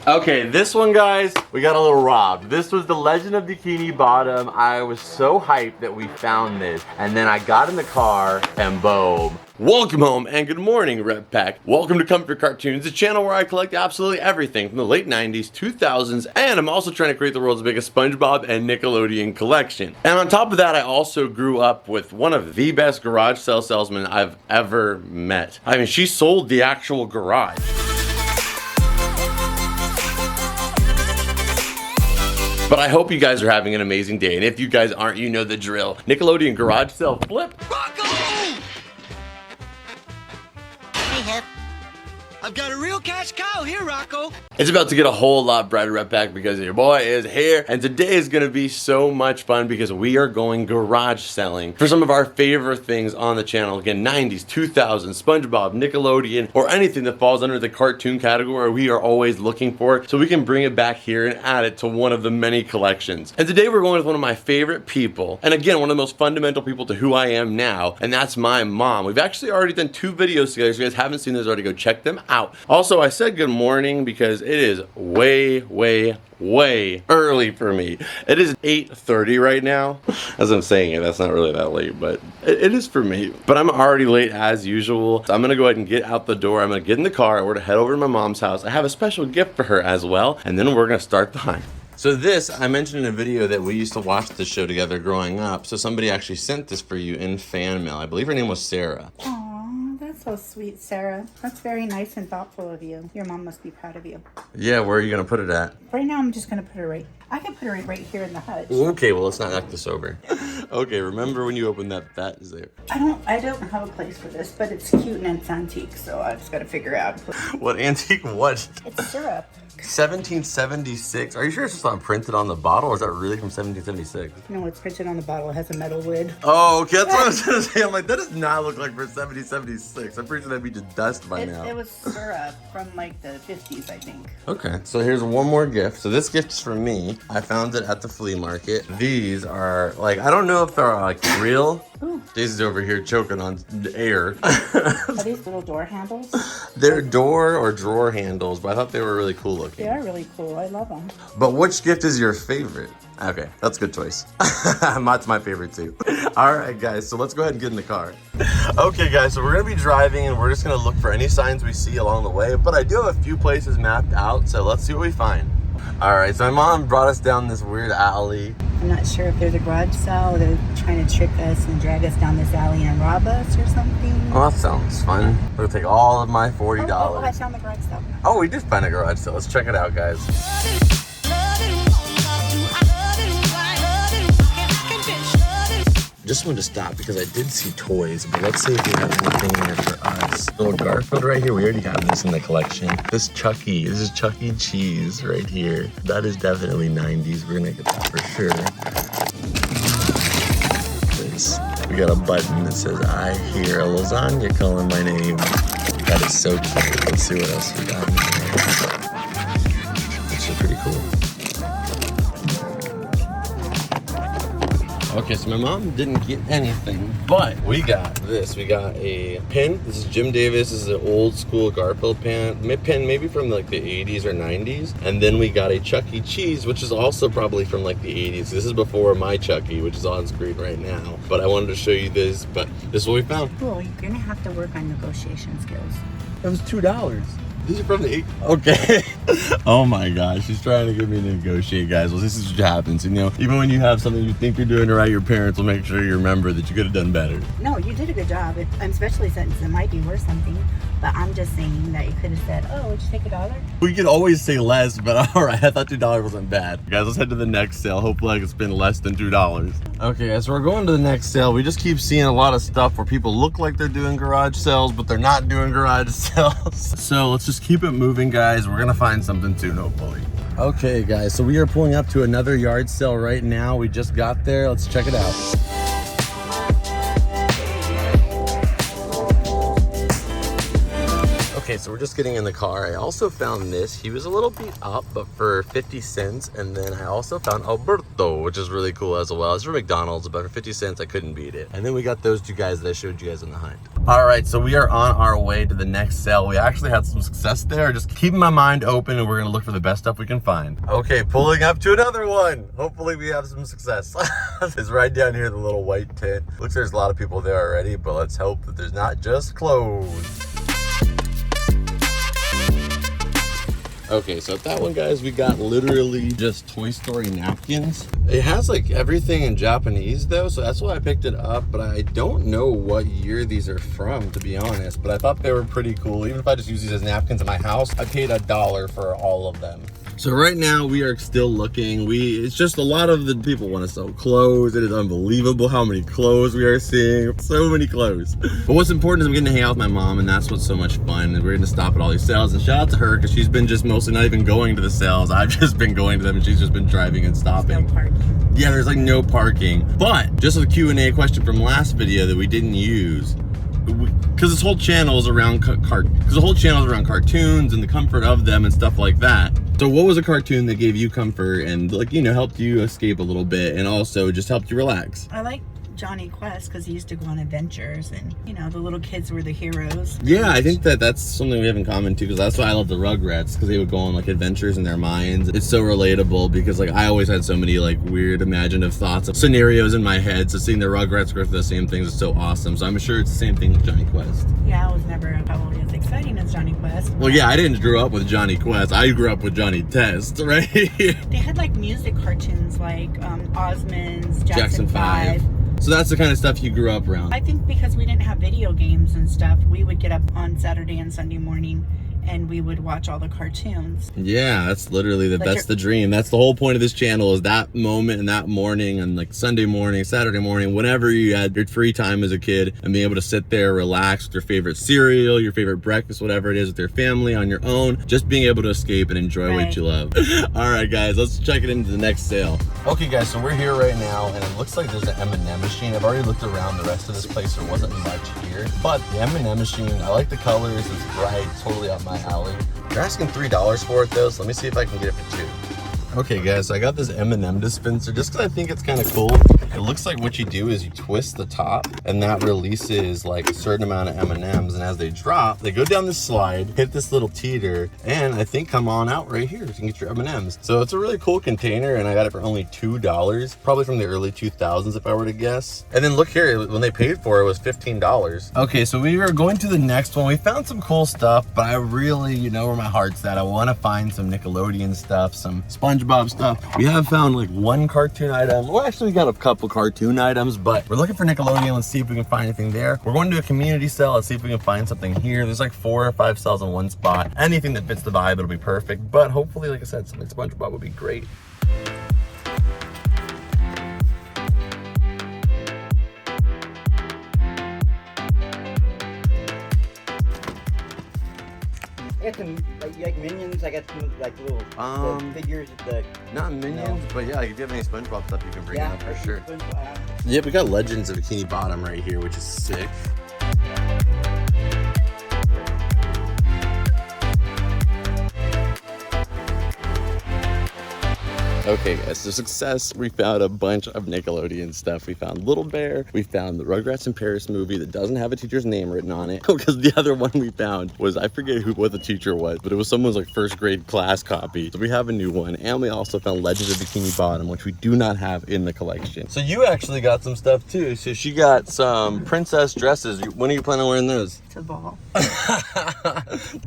Okay, this one, guys, we got a little robbed. This was the Legend of Bikini Bottom. I was so hyped that we found this, and then I got in the car, and boom. Welcome home, and good morning, Rep Pack. Welcome to Comfort Cartoons, a channel where I collect absolutely everything from the late 90s, 2000s, and I'm also trying to create the world's biggest SpongeBob and Nickelodeon collection. And on top of that, I also grew up with one of the best garage sale salesmen I've ever met. I mean, she sold the actual garage. But I hope you guys are having an amazing day, and if you guys aren't, you know the drill. Nickelodeon garage sale flip. Rocco! Hey, Hep. I've got a real cash cow here, Rocco. It's about to get a whole lot brighter, Rep Pack, because your boy is here, and today is gonna be so much fun because we are going garage selling for some of our favorite things on the channel. Again, 90s, 2000s, SpongeBob, Nickelodeon, or anything that falls under the cartoon category we are always looking for, so we can bring it back here and add it to one of the many collections. And today we're going with one of my favorite people, and again, one of the most fundamental people to who I am now, and that's my mom. We've actually already done 2 videos together, so if you guys haven't seen those already, go check them out. Also, I said good morning because it is way early for me. It is 8:30 right now. As I'm saying it, that's not really that late, but it is for me. But I'm already late as usual. So I'm gonna go ahead and get out the door. I'm gonna get in the car. We're gonna head over to my mom's house. I have a special gift for her as well, and then we're gonna start the hunt. So this, I mentioned in a video that we used to watch this show together growing up. So somebody actually sent this for you in fan mail. I believe her name was Sarah. So sweet, Sarah. That's very nice and thoughtful of you. Your mom must be proud of you. Yeah, where are you gonna put it at? Right now, I'm just gonna put her I can put her right here in the hutch. Okay, well, let's not act this over. Okay, remember when you open that is there. I don't have a place for this, but it's cute and it's antique, so I just gotta figure out. What antique? What? It's syrup. 1776. Are you sure it's just not printed on the bottle, or is that really from 1776? No, it's printed on the bottle. It has a metal lid. Oh, okay, that's what I was gonna say. I'm like, that does not look like for 1776. I'm pretty sure that'd be just dust by now. It was syrup from like the 50s, I think. Okay, so here's one more gift. So this gift is for me. I found it at the flea market. These are like, I don't know if they're like real. Ooh. Daisy's over here choking on air. Are these little door handles? They're door or drawer handles, but I thought they were really cool looking. They are really cool. I love them. But which gift is your favorite? Okay, that's a good choice. That's my favorite too. All right, guys, so let's go ahead and get in the car. Okay, guys, so we're gonna be driving and we're just gonna look for any signs we see along the way, but I do have a few places mapped out, so let's see what we find. All right, so my mom brought us down this weird alley. I'm not sure if there's a garage sale. They're trying to trick us and drag us down this alley and rob us or something. Oh, that sounds fun. We're gonna take all of my $40. Oh, I found the garage sale. Oh, we did find a garage sale. Let's check it out, guys. Just wanted to stop because I did see toys, but let's see if we have anything in there for us. Little Garfield right here. We already have this in the collection. This is Chuck E. Cheese right here. That is definitely 90s. We're gonna get that for sure. We got a button that says, I hear a lasagna calling my name. That is so cute. Let's see what else we got in there. This is pretty cool. Okay, so my mom didn't get anything, but we got this. We got a pin. This is Jim Davis. This is an old school Garfield pin, maybe from like the 80s or 90s. And then we got a Chuck E. Cheese, which is also probably from like the 80s. This is before my Chuck E., which is on screen right now. But I wanted to show you this, but this is what we found. Cool, you're gonna have to work on negotiation skills. That was $2. These are from the 80s. Okay. Oh my gosh, she's trying to get me to negotiate, guys. Well, this is what happens. You know, even when you have something you think you're doing right, your parents will make sure you remember that you could have done better. No, you did a good job, especially since it might be worth something. But I'm just saying that you could have said, oh, would you take $1? We could always say less, but all right, I thought $2 wasn't bad. Guys, let's head to the next sale. Hopefully I can spend less than $2. Okay, guys, so we're going to the next sale. We just keep seeing a lot of stuff where people look like they're doing garage sales, but they're not doing garage sales. So let's just keep it moving, guys. We're gonna find something soon, hopefully. Okay, guys, so we are pulling up to another yard sale right now. We just got there. Let's check it out. Okay, so we're just getting in the car. I also found this. He was a little beat up, but for 50 cents. And then I also found Alberto, which is really cool as well. It's from McDonald's, but for 50 cents, I couldn't beat it. And then we got those two guys that I showed you guys in the hunt. All right, so we are on our way to the next sale. We actually had some success there. Just keeping my mind open, and we're gonna look for the best stuff we can find. Okay, pulling up to another one. Hopefully we have some success. It's right down here, the little white tent. Looks like there's a lot of people there already, but let's hope that there's not just clothes. Okay, so at that one, guys, we got literally just Toy Story napkins. It has like everything in Japanese though, so that's why I picked it up, but I don't know what year these are from, to be honest, but I thought they were pretty cool. Even if I just use these as napkins in my house, I paid $1 for all of them. So right now we are still looking. It's just a lot of the people want to sell clothes. It is unbelievable how many clothes we are seeing. So many clothes. But what's important is I'm getting to hang out with my mom, and that's what's so much fun. And we're going to stop at all these sales. And shout out to her, because she's been just mostly not even going to the sales. I've just been going to them, and she's just been driving and stopping. No parking. Yeah, there's like no parking. But just a Q&A question from last video that we didn't use. Because this whole channel is around cartoons and the comfort of them and stuff like that. So what was a cartoon that gave you comfort and, like, you know, helped you escape a little bit and also just helped you relax? I like Johnny Quest because he used to go on adventures, and you know, the little kids were the heroes. Yeah, I think that's something we have in common too, because that's why I love the Rugrats, because they would go on like adventures in their minds. It's so relatable because like I always had so many like weird imaginative thoughts of scenarios in my head, so seeing the Rugrats go through the same things is so awesome. So I'm sure it's the same thing with Johnny Quest. Yeah, I was never probably as exciting as Johnny Quest. Well, yeah, I didn't grow up with Johnny Quest. I grew up with Johnny Test, right? They had like music cartoons like Osmonds, Jackson 5. So that's the kind of stuff you grew up around. I think because we didn't have video games and stuff, we would get up on Saturday and Sunday morning and we would watch all the cartoons. Yeah, that's literally that's the dream. That's the whole point of this channel, is that moment and that morning and like Sunday morning, Saturday morning, whenever you had your free time as a kid, and being able to sit there, relax with your favorite cereal, your favorite breakfast, whatever it is, with your family on your own, just being able to escape and enjoy what you love. All right, guys, let's check it into the next sale. Okay, guys, so we're here right now, and it looks like there's an M&M machine. I've already looked around the rest of this place. There wasn't much here, but the M&M machine, I like the colors. It's bright, totally up my alley. They're asking $3 for it though, so let me see if I can get it for $2. Okay guys, so I got this M&M dispenser just because I think it's kind of cool. It looks like what you do is you twist the top and that releases like a certain amount of M&Ms, and as they drop, they go down this slide, hit this little teeter, and I think come on out right here. So you can get your M&Ms. So it's a really cool container, and I got it for only $2, probably from the early 2000s if I were to guess. And then look here, when they paid for it, it was $15. Okay, so we are going to the next one. We found some cool stuff, but I really, you know where my heart's at. I want to find some Nickelodeon stuff, some SpongeBob stuff. We have found like one cartoon item. Well, actually we got a couple cartoon items, but we're looking for Nickelodeon. Let's see if we can find anything there. We're going to a community sale. Let's see if we can find something here. There's like 4 or 5 sales in one spot. Anything that fits the vibe, it'll be perfect. But hopefully, like I said, something SpongeBob would be great. I got some like Minions. I got some like little figures of the. Not Minions, but yeah, like if you have any SpongeBob stuff, you can bring it up for sure. SpongeBob. Yeah, we got Legends of Bikini Bottom right here, which is sick. Okay guys, so success, we found a bunch of Nickelodeon stuff. We found Little Bear, we found the Rugrats in Paris movie that doesn't have a teacher's name written on it, because the other one we found was, I forget what the teacher was, but it was someone's like first grade class copy. So we have a new one, and we also found Legends of Bikini Bottom, which we do not have in the collection. So you actually got some stuff too. So she got some princess dresses. When are you planning on wearing those? To ball.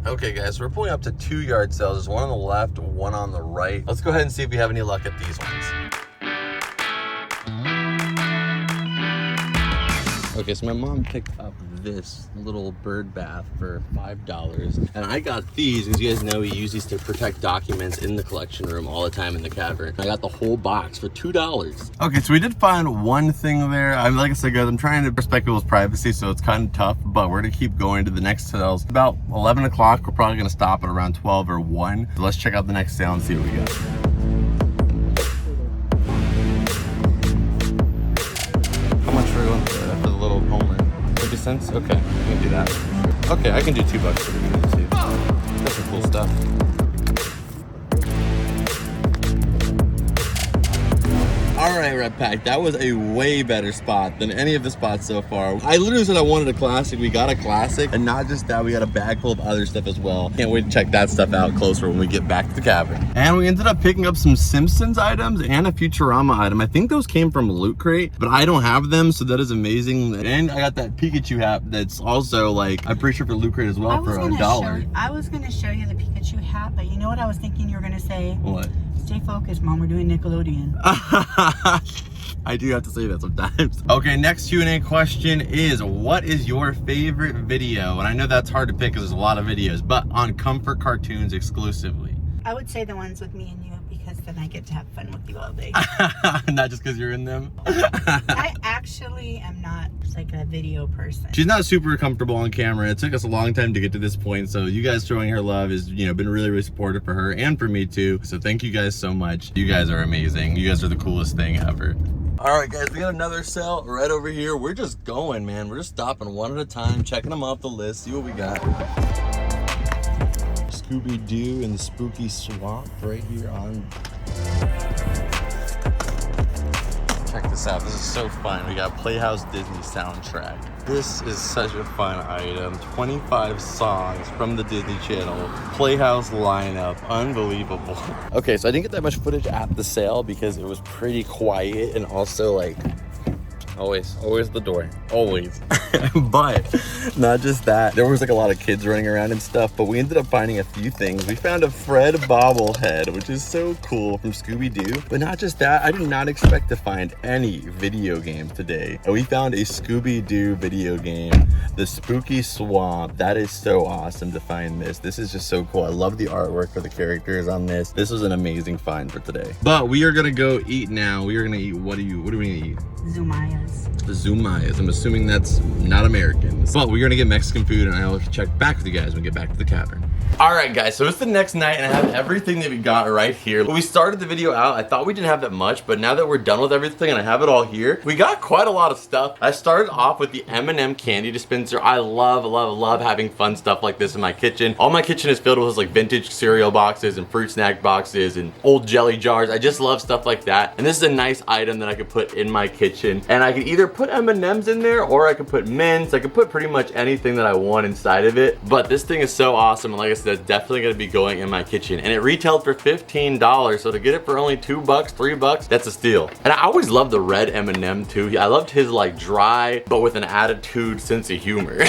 Okay guys, so we're pulling up to 2 yard sales. There's one on the left, one on the right. Let's go ahead and see if we have any luck at these ones. Okay, so my mom picked up this little bird bath for $5, and I got these because you guys know we use these to protect documents in the collection room all the time in the cavern. I got the whole box for $2. Okay, so we did find one thing there. Like I said, guys, I'm trying to respect people's privacy, so it's kind of tough, but we're gonna keep going to the next sales. About 11 o'clock, we're probably gonna stop at around 12 or 1. So let's check out the next sale and see what we got. How much for the little Homer? 50 cents? Okay, we can do that. Okay, I can do $2 for the beginning too. That's some cool stuff. Alright, Red Pack, that was a way better spot than any of the spots so far. I literally said I wanted a classic. We got a classic, and not just that, we got a bag full of other stuff as well. Can't wait to check that stuff out closer when we get back to the cabin. And we ended up picking up some Simpsons items and a Futurama item. I think those came from Loot Crate, but I don't have them, so that is amazing. And I got that Pikachu hat that's also like, I'm pretty sure for Loot Crate as well for $1. I was gonna show you the Pikachu hat, but you know what I was thinking you were gonna say? What? Stay focused, Mom, we're doing Nickelodeon. I do have to say that sometimes. Okay, next Q&A question is, what is your favorite video? And I know that's hard to pick because there's a lot of videos, but on comfort cartoons exclusively. I would say the ones with me and you, because then I get to have fun with you all day. Not just because you're in them. I actually am not like a video person. She's not super comfortable on camera. It took us a long time to get to this point, so you guys showing her love has, you know, been really, really supportive for her and for me too. So thank you guys so much. You guys are amazing. You guys are the coolest thing ever. All right, guys, we got another sale right over here. We're just going, man. We're just stopping one at a time, checking them off the list, see what we got. Scooby-Doo and the Spooky Swamp right here on. Check this out. This is so fun. We got Playhouse Disney soundtrack. This is such a fun item. 25 songs from the Disney Channel Playhouse lineup. Unbelievable. Okay, so I didn't get that much footage at the sale because it was pretty quiet and also like always the door, always. But not just that, there was like a lot of kids running around and stuff, but we ended up finding a few things. We found a Fred bobblehead, which is so cool, from Scooby-Doo. But not just that, I did not expect to find any video games today. And we found a Scooby-Doo video game, the Spooky Swamp. That is so awesome to find this. This is just so cool. I love the artwork for the characters on this. This was an amazing find for today. But we are gonna go eat now. We are gonna eat, what are we gonna eat? Zumayas. The Zumayas. I'm assuming that's not Americans. But we're gonna get Mexican food and I'll check back with you guys when we get back to the cabin. All right, guys, so it's the next night and I have everything that we got right here. When we started the video out, I thought we didn't have that much, but now that we're done with everything and I have it all here, we got quite a lot of stuff. I started off with the M&M candy dispenser. I love having fun stuff like this in my kitchen. All my kitchen is filled with like vintage cereal boxes and fruit snack boxes and old jelly jars. I just love stuff like that. And this is a nice item that I could put in my kitchen. And I could either put M&Ms in there or I could put mints. I could put pretty much anything that I want inside of it. But this thing is so awesome. And like I said, it's definitely gonna be going in my kitchen. And it retailed for $15. So to get it for only $2, $3, that's a steal. And I always loved the red M&M too. I loved his like dry, but with an attitude sense of humor.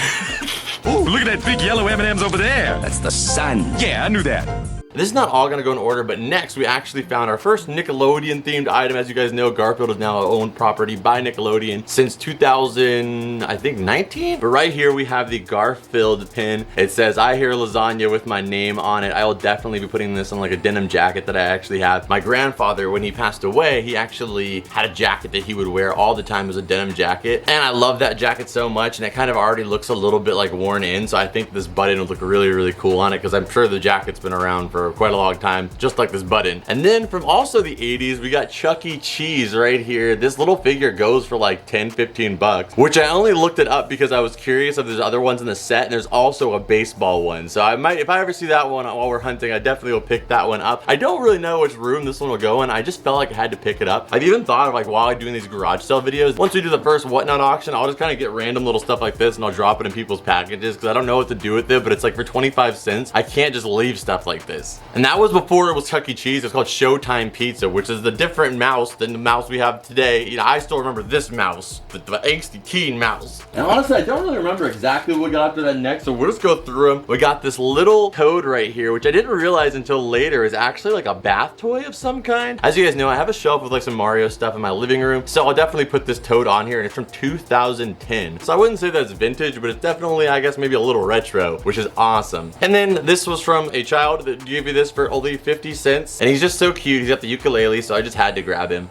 Ooh, look at that big yellow M&Ms over there. That's the sun. Yeah, I knew that. This is not all gonna go in order, but next we actually found our first Nickelodeon themed item. As you guys know, Garfield is now owned property by Nickelodeon since 2019. But right here we have the Garfield pin. It says, "I hear lasagna" with my name on it. I will definitely be putting this on like a denim jacket that I actually have. My grandfather, when he passed away, he actually had a jacket that he would wear all the time as a denim jacket. And I love that jacket so much, and it kind of already looks a little bit like worn in. So I think this button would look really cool on it because I'm sure the jacket's been around for quite a long time, just like this button. And then from also the 80s, we got Chuck E. Cheese right here. This little figure goes for like 10, 15 bucks, which I only looked it up because I was curious if there's other ones in the set, and there's also a baseball one. So I might, if I ever see that one while we're hunting, I definitely will pick that one up. I don't really know which room this one will go in. I just felt like I had to pick it up. I've even thought of like, while I'm doing these garage sale videos, once we do the first whatnot auction, I'll just kind of get random little stuff like this and I'll drop it in people's packages because I don't know what to do with it, but it's like for 25 cents. I can't just leave stuff like this. And that was before it was Chuck E. Cheese. It's called Showtime Pizza, which is the different mouse than the mouse we have today. You know, I still remember this mouse, the angsty teen mouse. And honestly, I don't really remember exactly what we got after that next, so we'll just go through them. We got this little toad right here, which I didn't realize until later is actually like a bath toy of some kind. As you guys know, I have a shelf with like some Mario stuff in my living room, so I'll definitely put this toad on here, and it's from 2010. So I wouldn't say that it's vintage, but it's definitely, I guess, maybe a little retro, which is awesome. And then this was from a child that gave me this for only 50 cents, and he's just so cute. He's got the ukulele, so I just had to grab him.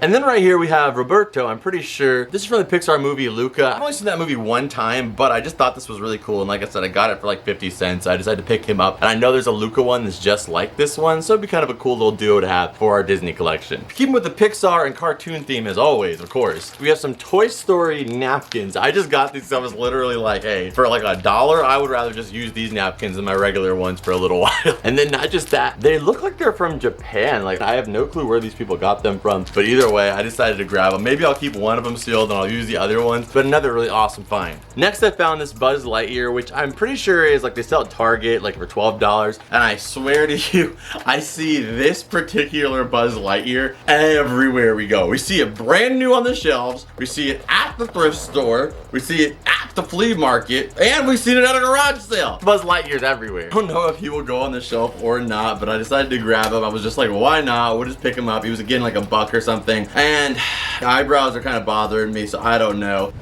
And then right here we have Roberto. I'm pretty sure this is from the Pixar movie Luca. I've only seen that movie one time, but I just thought this was really cool. And like I said, I got it for like 50 cents. I decided to pick him up. And I know there's a Luca one that's just like this one, so it'd be kind of a cool little duo to have for our Disney collection. Keeping with the Pixar and cartoon theme as always, of course, we have some Toy Story napkins. I just got these, so I was literally like, hey, for like $1, I would rather just use these napkins than my regular ones for a little while. And then not just that, they look like they're from Japan. Like, I have no clue where these people got them from, but either way, I decided to grab them. Maybe I'll keep one of them sealed and I'll use the other ones, but another really awesome find. Next, I found this Buzz Lightyear, which I'm pretty sure is like they sell at Target like for $12, and I swear to you, I see this particular Buzz Lightyear everywhere we go. We see it brand new on the shelves, we see it at the thrift store, we see it at the flea market, and we've seen it at a garage sale. Buzz Lightyear's everywhere. I don't know if he will go on the shelf or not, but I decided to grab him. I was just like, well, why not? We'll just pick him up. He was getting like $1 or something, and eyebrows are kind of bothering me, so I don't know.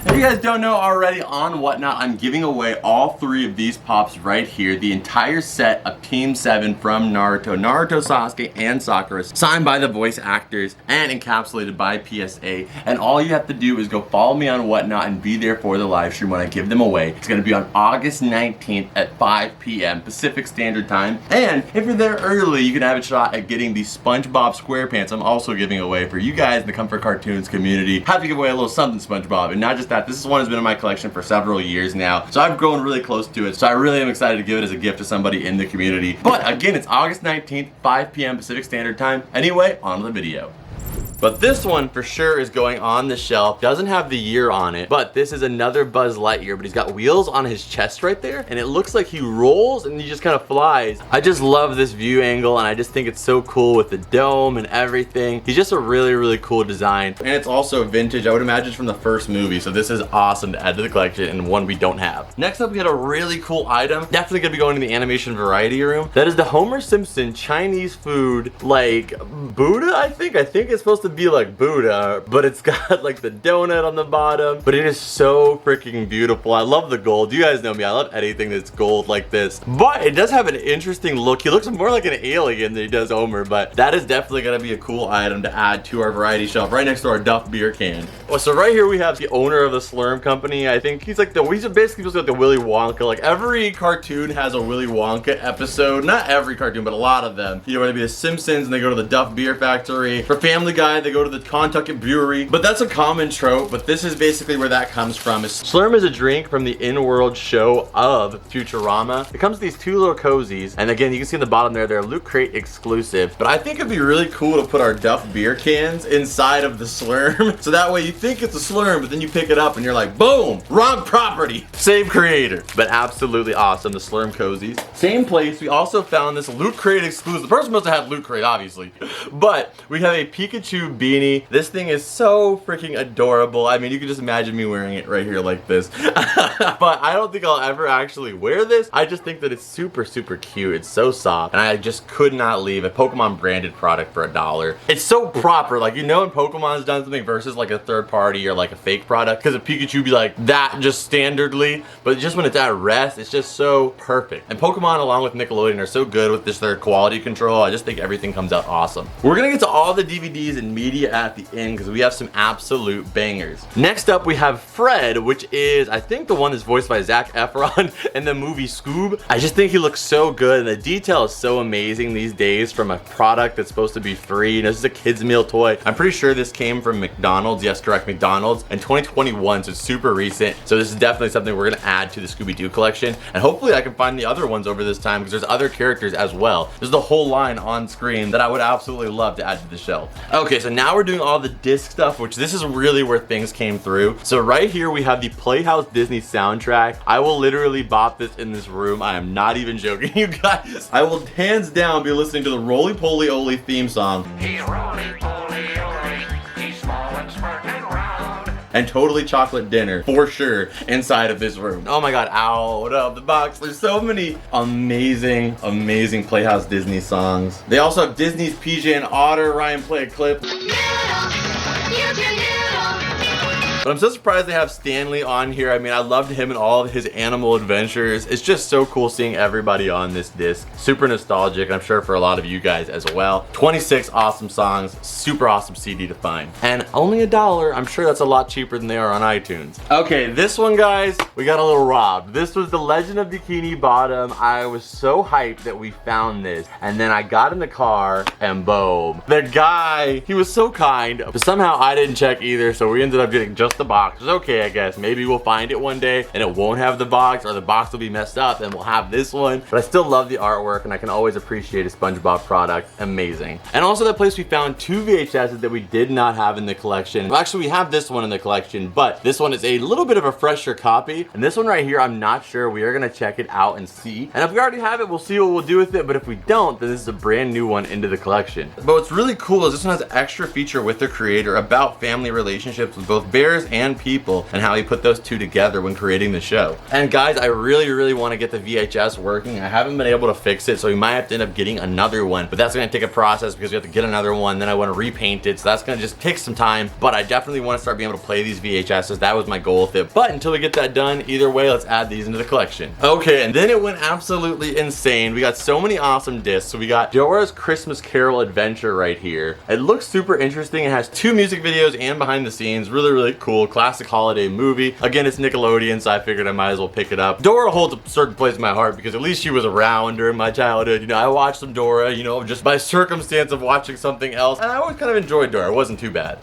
If you guys don't know already, on Whatnot, I'm giving away all 3 of these pops right here. The entire set of Team 7 from Naruto, Sasuke, and Sakura, signed by the voice actors and encapsulated by PSA. And all you have to do is go follow me on Whatnot and be there for the live stream when I give them away. It's going to be on August 19th at 5 p.m. Pacific Standard Time. And if you're there early, you can have a shot at getting the SpongeBob SquarePants I'm also giving away for you guys in the Comfort Cartoons community. Have to give away a little something SpongeBob, and not just that, this one has been in my collection for several years now, so I've grown really close to it, so I really am excited to give it as a gift to somebody in the community. But again, it's August 19th, 5 p.m. Pacific Standard Time. Anyway, on to the video. But this one for sure is going on the shelf. Doesn't have the year on it, but this is another Buzz Lightyear, but he's got wheels on his chest right there, and it looks like he rolls and he just kind of flies. I just love this view angle, and I just think it's so cool with the dome and everything. He's just a really, really cool design. And it's also vintage. I would imagine it's from the first movie, so this is awesome to add to the collection and one we don't have. Next up, we got a really cool item. Definitely gonna be going to the animation variety room. That is the Homer Simpson Chinese food, like Buddha, I think. I think it's supposed to be like Buddha, but it's got like the donut on the bottom, but it is so freaking beautiful. I love the gold. You guys know me, I love anything that's gold like this, but it does have an interesting look. He looks more like an alien than he does Homer, but that is definitely gonna be a cool item to add to our variety shelf right next to our Duff beer can. Well, so right here we have the owner of the Slurm company. I think he's like he's basically just like the Willy Wonka. Like every cartoon has a Willy Wonka episode. Not every cartoon, but a lot of them. You know, whether it be the Simpsons and they go to the Duff beer factory. For Family Guy, they go to the Kentucky brewery. But that's a common trope, but this is basically where that comes from. Slurm is a drink from the in-world show of Futurama. It comes with these 2 little cozies, and again, you can see in the bottom there, they're Loot Crate exclusive. But I think it'd be really cool to put our Duff beer cans inside of the Slurm, so that way you think it's a Slurm, but then you pick it up and you're like, boom, wrong property, save creator. But absolutely awesome, the Slurm cozies. Same place, we also found this Loot Crate exclusive. The person must have had Loot Crate, obviously. But we have a Pikachu beanie. This thing is so freaking adorable. I mean, you can just imagine me wearing it right here like this. But I don't think I'll ever actually wear this. I just think that it's super, super cute. It's so soft, and I just could not leave a Pokemon branded product for $1. It's so proper. Like, you know, when Pokemon's done something versus like a third party or like a fake product, because a Pikachu be like that just standardly, but just when it's at rest, it's just so perfect. And Pokemon, along with Nickelodeon, are so good with just their quality control. I just think everything comes out awesome. We're gonna get to all the DVDs and media at the end because we have some absolute bangers. Next up, we have Fred, which is, I think, the one that's voiced by Zac Efron in the movie Scoob. I just think he looks so good, and the detail is so amazing these days from a product that's supposed to be free. You know, this is a kid's meal toy. I'm pretty sure this came from McDonald's. Yes, correct, McDonald's in 2021, so it's super recent. So this is definitely something we're gonna add to the Scooby-Doo collection, and hopefully I can find the other ones over this time because there's other characters as well. There's the whole line on screen that I would absolutely love to add to the shelf. Okay, so now we're doing all the disc stuff, which this is really where things came through. So right here we have the Playhouse Disney soundtrack. I will literally bop this in this room. I am not even joking, you guys. I will hands down be listening to the Roly Poly Oly theme song. He's roly poly oly, he's small and smart and round. And Totally Chocolate Dinner, for sure, inside of this room. Oh my god, out of the box. There's so many amazing, amazing Playhouse Disney songs. They also have Disney's PJ and Otter. Ryan, play a clip. But I'm so surprised they have Stanley on here. I mean, I loved him and all of his animal adventures. It's just so cool seeing everybody on this disc. Super nostalgic, I'm sure for a lot of you guys as well. 26 awesome songs, super awesome CD to find. And only $1. I'm sure that's a lot cheaper than they are on iTunes. Okay, this one, guys, we got a little robbed. This was the Legend of Bikini Bottom. I was so hyped that we found this. And then I got in the car and boom. The guy, he was so kind, but somehow I didn't check either, so we ended up getting just the box. It's okay, I guess. Maybe we'll find it one day and it won't have the box, or the box will be messed up and we'll have this one. But I still love the artwork and I can always appreciate a SpongeBob product. Amazing. And also that place we found 2 VHSs that we did not have in the collection. Well, actually, we have this one in the collection, but this one is a little bit of a fresher copy. And this one right here, I'm not sure. We are gonna check it out and see. And if we already have it, we'll see what we'll do with it. But if we don't, then this is a brand new one into the collection. But what's really cool is this one has an extra feature with the creator about family relationships with both bears and people and how he put those two together when creating the show. And guys, I really want to get the VHS working. I haven't been able to fix it, so we might have to end up getting another one. But that's gonna take a process because we have to get another one. Then I want to repaint it, so that's gonna just take some time. But I definitely want to start being able to play these VHSs. That was my goal with it. But until we get that done, either way, let's add these into the collection. Okay, and then it went absolutely insane. We got so many awesome discs. So we got Dora's Christmas Carol Adventure right here. It looks super interesting. It has 2 music videos and behind the scenes. Really cool. Classic holiday movie. Again, it's Nickelodeon, so I figured I might as well pick it up. Dora holds a certain place in my heart because at least she was around during my childhood. You know, I watched some Dora, you know, just by circumstance of watching something else. And I always kind of enjoyed Dora. It wasn't too bad.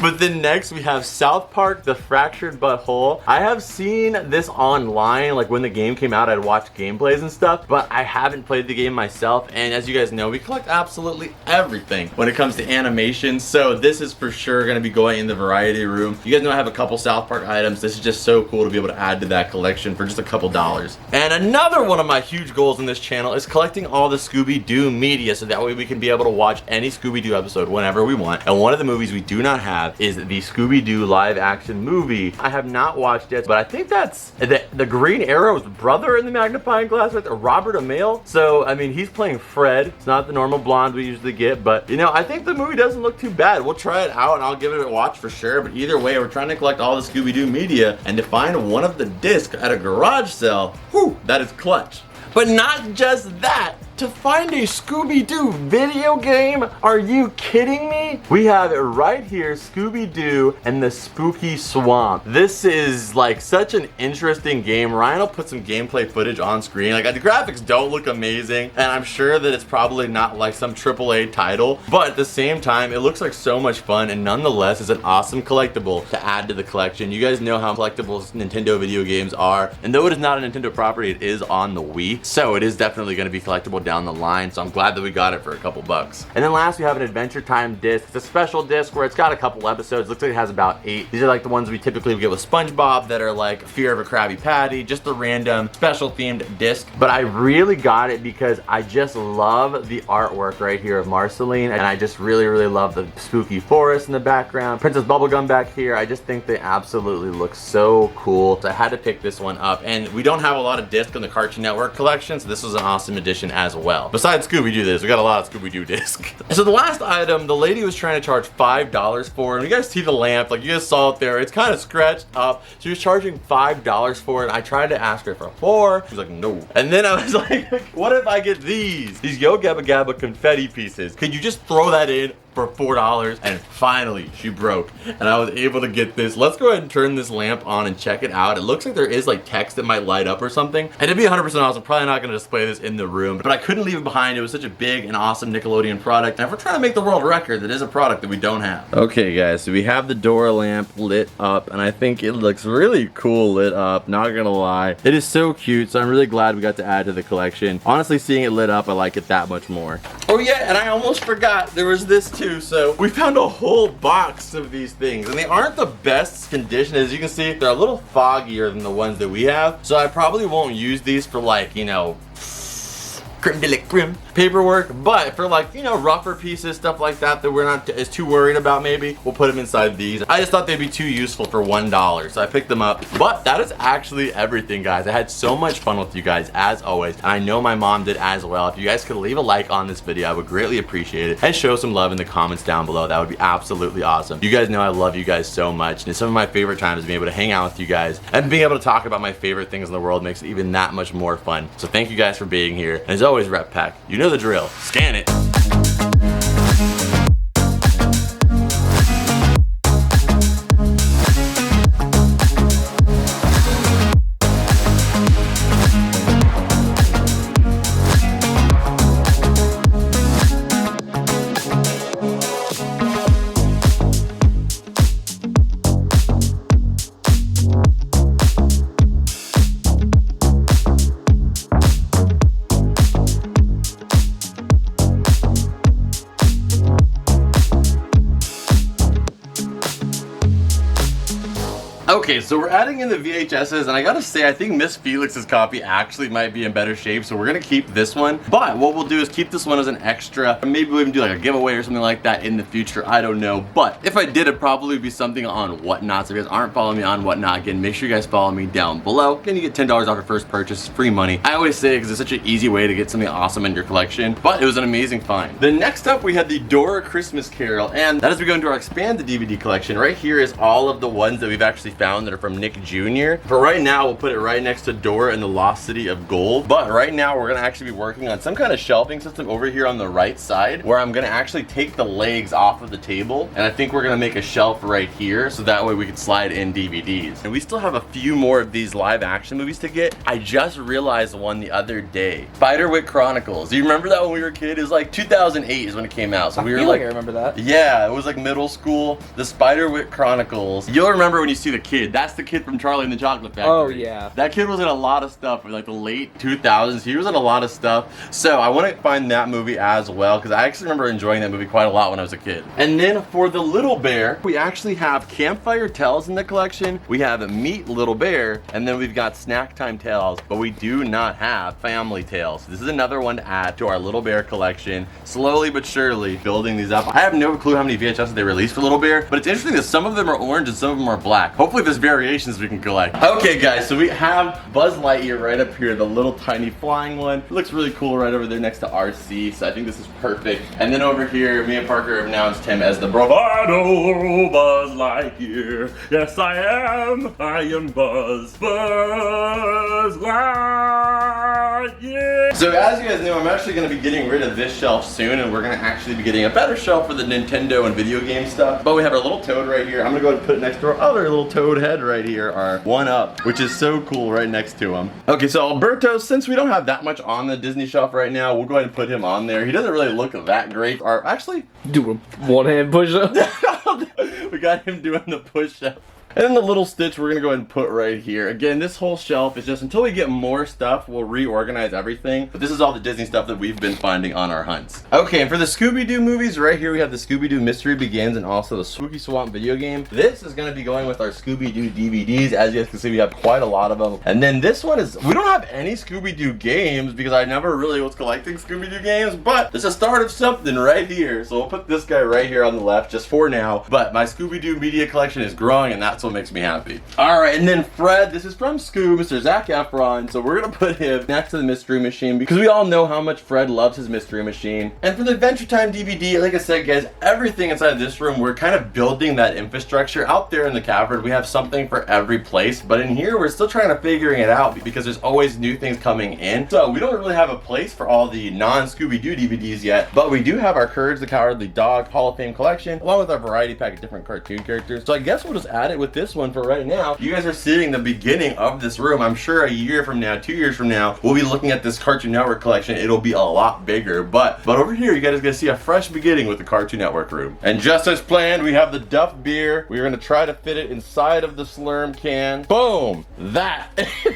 But then next we have South Park, The Fractured But Whole. I have seen this online, like when the game came out, I'd watch gameplays and stuff, but I haven't played the game myself. And as you guys know, we collect absolutely everything when it comes to animation. So this is for sure going to be going in the variety room. You guys know I have a couple South Park items. This is just so cool to be able to add to that collection for just a couple dollars. And another one of my huge goals in this channel is collecting all the Scooby-Doo media, so that way we can be able to watch any Scooby-Doo episode whenever we want. And one of the movies we do not have is the Scooby-Doo live action movie. I have not watched it, but I think that's the Green Arrow's brother in the magnifying glass right there, Robert Amell. So, I mean, he's playing Fred. It's not the normal blonde we usually get, but you know, I think the movie doesn't look too bad. We'll try it out and I'll give it a watch for sure. But either way, we're trying to collect all the Scooby-Doo media, and to find one of the discs at a garage sale, whew, that is clutch. But not just that. To find a Scooby-Doo video game? Are you kidding me? We have it right here, Scooby-Doo and the Spooky Swamp. This is like such an interesting game. Ryan will put some gameplay footage on screen. Like, the graphics don't look amazing, and I'm sure that it's probably not like some AAA title, but at the same time, it looks like so much fun, and nonetheless is an awesome collectible to add to the collection. You guys know how collectibles Nintendo video games are, and though it is not a Nintendo property, it is on the Wii, so it is definitely going to be collectible down the line, so I'm glad that we got it for a couple bucks. And then last we have an Adventure Time disc. It's a special disc where it's got a couple episodes. Looks like it has about 8. These are like the ones we typically get with SpongeBob that are like Fear of a Krabby Patty, just a random special themed disc. But I really got it because I just love the artwork right here of Marceline, and I just really love the spooky forest in the background. Princess Bubblegum back here. I just think they absolutely look so cool. So I had to pick this one up, and we don't have a lot of discs in the Cartoon Network collection, so this was an awesome addition as well. Besides Scooby-Doo this, we got a lot of Scooby-Doo discs. So the last item, the lady was trying to charge $5 for, and you guys see the lamp, like you guys saw it there, it's kind of scratched up. She was charging $5 for it. I tried to ask her for $4. She's like, no. And then I was like, what if I get these Yo Gabba Gabba confetti pieces? Could you just throw that in for $4? And finally she broke and I was able to get this. Let's go ahead and turn this lamp on and check it out. It looks like there is like text that might light up or something, and to be 100% honest, I'm probably not going to display this in the room, but I couldn't leave it behind. It was such a big and awesome Nickelodeon product, and if we're trying to make the world record, that is a product that we don't have. Okay guys, so we have the Dora lamp lit up, and I think it looks really cool lit up, not gonna lie. It is so cute, so I'm really glad we got to add to the collection. Honestly, seeing it lit up, I like it that much more. Oh yeah, and I almost forgot, there was this too. So we found a whole box of these things, and they aren't the best condition. As you can see, they're a little foggier than the ones that we have, so I probably won't use these for, like, you know, creme de la creme paperwork. But for like, you know, rougher pieces, stuff like that that we're not as too worried about, maybe we'll put them inside these. I just thought they'd be too useful for $1, so I picked them up. But that is actually everything, guys. I had so much fun with you guys as always, and I know my mom did as well. If you guys could leave a like on this video, I would greatly appreciate it, and show some love in the comments down below. That would be absolutely awesome. You guys know I love you guys so much, and some of my favorite times is being able to hang out with you guys and being able to talk about my favorite things in the world makes it even that much more fun. So thank you guys for being here, and as always, Rep Pack, you know the drill. Scan it. Okay, so we're adding in the VHSs, and I gotta say, I think Miss Felix's copy actually might be in better shape, so we're gonna keep this one. But what we'll do is keep this one as an extra, and maybe we'll even do like a giveaway or something like that in the future. I don't know. But if I did, it'd probably be something on Whatnot. So if you guys aren't following me on Whatnot, again, make sure you guys follow me down below. Again, you get $10 off your first purchase, free money. I always say it because it's such an easy way to get something awesome in your collection, but it was an amazing find. Then next up, we had the Dora Christmas Carol, and that as we go into our expanded DVD collection, right here is all of the ones that we've actually found that are from Nick Jr. For right now, we'll put it right next to Dora and the Lost City of Gold. But right now, we're gonna actually be working on some kind of shelving system over here on the right side, where I'm gonna actually take the legs off of the table, and I think we're gonna make a shelf right here, so that way we can slide in DVDs. And we still have a few more of these live action movies to get. I just realized one the other day. Spiderwick Chronicles. Do you remember that when we were a kid? It was like 2008 is when it came out. So we were like, I remember that. Yeah, it was like middle school. The Spiderwick Chronicles. You'll remember when you see the kid. That's the kid from Charlie and the Chocolate Factory. Oh yeah. That kid was in a lot of stuff in like the late 2000s. He was in a lot of stuff. So I want to find that movie as well, because I actually remember enjoying that movie quite a lot when I was a kid. And then for the Little Bear, we actually have Campfire Tales in the collection. We have Meet Little Bear, and then we've got Snack Time Tales, but we do not have Family Tales. This is another one to add to our Little Bear collection. Slowly but surely building these up. I have no clue how many VHSs they released for Little Bear, but it's interesting that some of them are orange and some of them are black. Hopefully there's variations we can collect. Okay guys, so we have Buzz Lightyear right up here, the little tiny flying one. It looks really cool right over there next to RC, so I think this is perfect. And then over here, me and Parker have announced him as the bravado Buzz Lightyear. Yes I am Buzz Lightyear. So as you guys know, I'm actually going to be getting rid of this shelf soon, and we're going to actually be getting a better shelf for the Nintendo and video game stuff. But we have our little Toad right here. I'm going to go ahead and put it next to our other little Toad head right here, our 1-Up, which is so cool right next to him. Okay, so Alberto, since we don't have that much on the Disney shelf right now, we'll go ahead and put him on there. He doesn't really look that great. Or actually, do a one-hand push-up. we got him doing the push-up. And then the little Stitch we're gonna go ahead and put right here. Again, this whole shelf is just until we get more stuff, we'll reorganize everything. But this is all the Disney stuff that we've been finding on our hunts. Okay, and for the Scooby-Doo movies, right here we have the Scooby-Doo Mystery Begins and also the Spooky Swamp video game. This is gonna be going with our Scooby-Doo DVDs. As you guys can see, we have quite a lot of them. And then this one is, we don't have any Scooby-Doo games because I never really was collecting Scooby-Doo games, but there's a start of something right here. So we'll put this guy right here on the left just for now. But my Scooby-Doo media collection is growing, and that's what makes me happy. Alright, and then Fred, this is from Scoob, Mr. Zac Efron, so we're gonna put him next to the Mystery Machine because we all know how much Fred loves his Mystery Machine. And for the Adventure Time DVD, like I said guys, everything inside this room, we're kind of building that infrastructure. Out there in the cupboard, we have something for every place, but in here, we're still trying to figuring it out because there's always new things coming in. So we don't really have a place for all the non-Scooby-Doo DVDs yet, but we do have our Courage the Cowardly Dog Hall of Fame collection, along with our variety pack of different cartoon characters. So I guess we'll just add it with this one for right now. You guys are seeing the beginning of this room. I'm sure a year from now, 2 years from now, we'll be looking at this Cartoon Network collection. It'll be a lot bigger, but over here, you guys are gonna see a fresh beginning with the Cartoon Network room. And just as planned, we have the Duff beer. We're gonna try to fit it inside of the Slurm can. Boom! That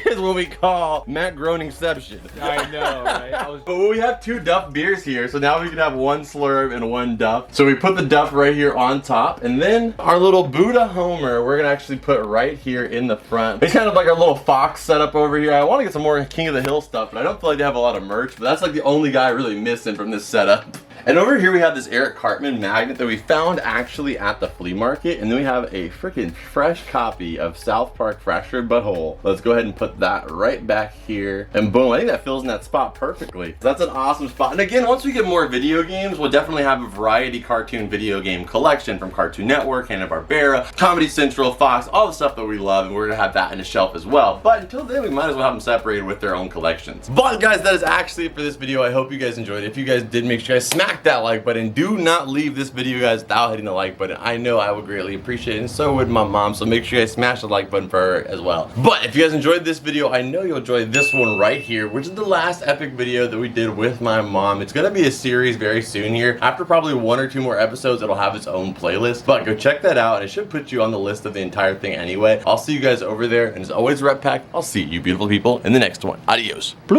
is what we call Matt Groeningception. I know, right? But we have 2 Duff beers here, so now we can have 1 Slurm and 1 Duff. So we put the Duff right here on top, and then our little Buddha Homer, we're gonna actually put right here in the front. It's kind of like our little Fox setup over here. I want to get some more King of the Hill stuff, but I don't feel like they have a lot of merch, but that's like the only guy really missing from this setup. And over here we have this Eric Cartman magnet that we found actually at the flea market, and then we have a freaking fresh copy of South Park Fractured Butthole. Let's go ahead and put that right back here, and boom, I think that fills in that spot perfectly. That's an awesome spot. And again, once we get more video games, we'll definitely have a variety cartoon video game collection from Cartoon Network, Hanna-Barbera, Comedy Central, Fox, all the stuff that we love, and we're gonna have that in a shelf as well. But until then, we might as well have them separated with their own collections. But guys, that is actually it for this video. I hope you guys enjoyed it. If you guys did, make sure you guys smack that like button. Do not leave this video, guys, without hitting the like button. I know I would greatly appreciate it, and so would my mom, so make sure you guys smash the like button for her as well. But if you guys enjoyed this video, I know you'll enjoy this one right here, which is the last epic video that we did with my mom. It's gonna be a series very soon here. After probably 1 or 2 more episodes, it'll have its own playlist, but go check that out, and it should put you on the list of the entire thing anyway. I'll see you guys over there, and as always, Rep Pack, I'll see you beautiful people in the next one. Adios. Bloop.